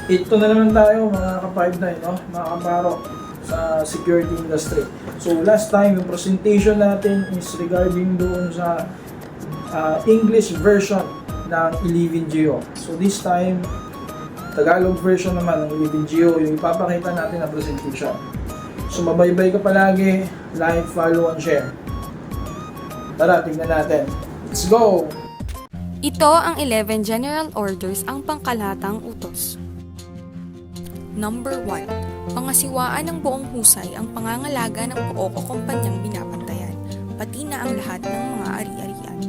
Ito na naman tayo mga ka-5-9, no? Mga kaparo sa security industry. So last time, yung presentation natin is regarding doon sa English version ng 11GO. So this time, Tagalog version naman ng 11GO yung ipapakita natin na presentation. So mabaybay ka palagi, like, follow, and share. Tara, tignan natin. Let's go! Ito ang 11 General Orders ang pangkalatang utos. Number 1. Pangasiwaan ng buong husay ang pangangalaga ng buo o kumpanyang binabantayan, pati na ang lahat ng mga ari-arian.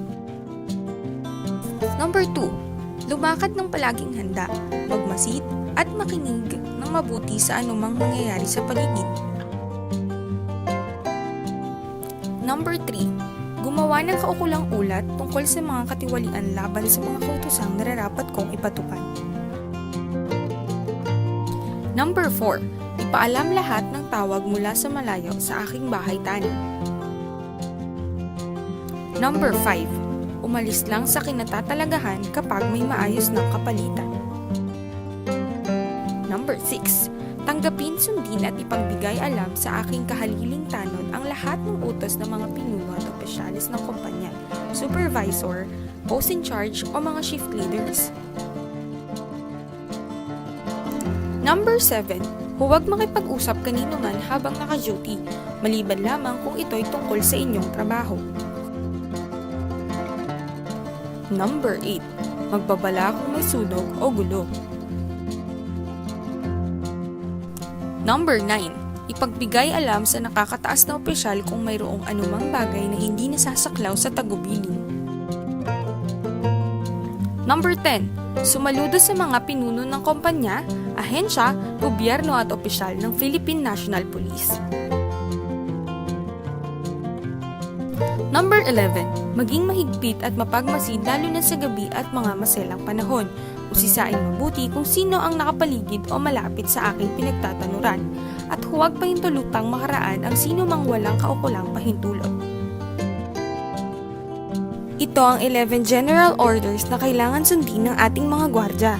Number 2. Lumakad ng palaging handa, magmasid at makinig ng mabuti sa anumang mangyayari sa paligid. Number 3. Gumawa ng kaukulang ulat tungkol sa mga katiwalian laban sa mga kautosang nararapat kong ipatupad. Number 4. Ipaalam lahat ng tawag mula sa malayo sa aking bahay tanim. Number 5. Umalis lang sa kinatatalagahan kapag may maayos ng kapalitan. Number 6. Tanggapin, sundin at ipagbigay alam sa aking kahaliling tanod ang lahat ng utos ng mga pinuno at opisyalis ng kumpanya, supervisor, post in charge o mga shift leaders. Number 7. Huwag makipag-usap kanino man habang naka-duty, maliban lamang kung ito'y tungkol sa inyong trabaho. Number 8. Magbabala kung may sunog o gulo. Number 9. Ipagbigay alam sa nakakataas na opisyal kung mayroong anumang bagay na hindi nasasaklaw sa tagubilin. Number 10. Sumaludo sa mga pinuno ng kumpanya, ahensya, gobyerno at opisyal ng Philippine National Police. Number 11. Maging mahigpit at mapagmasid lalo na sa gabi at mga maselang panahon. Usisain mabuti kung sino ang nakapaligid o malapit sa aking pinagtatanuran at huwag pahintulutang makaraan ang sino mang walang kaukulang pahintulot. Ito ang 11 General Orders na kailangan sundin ng ating mga gwardya.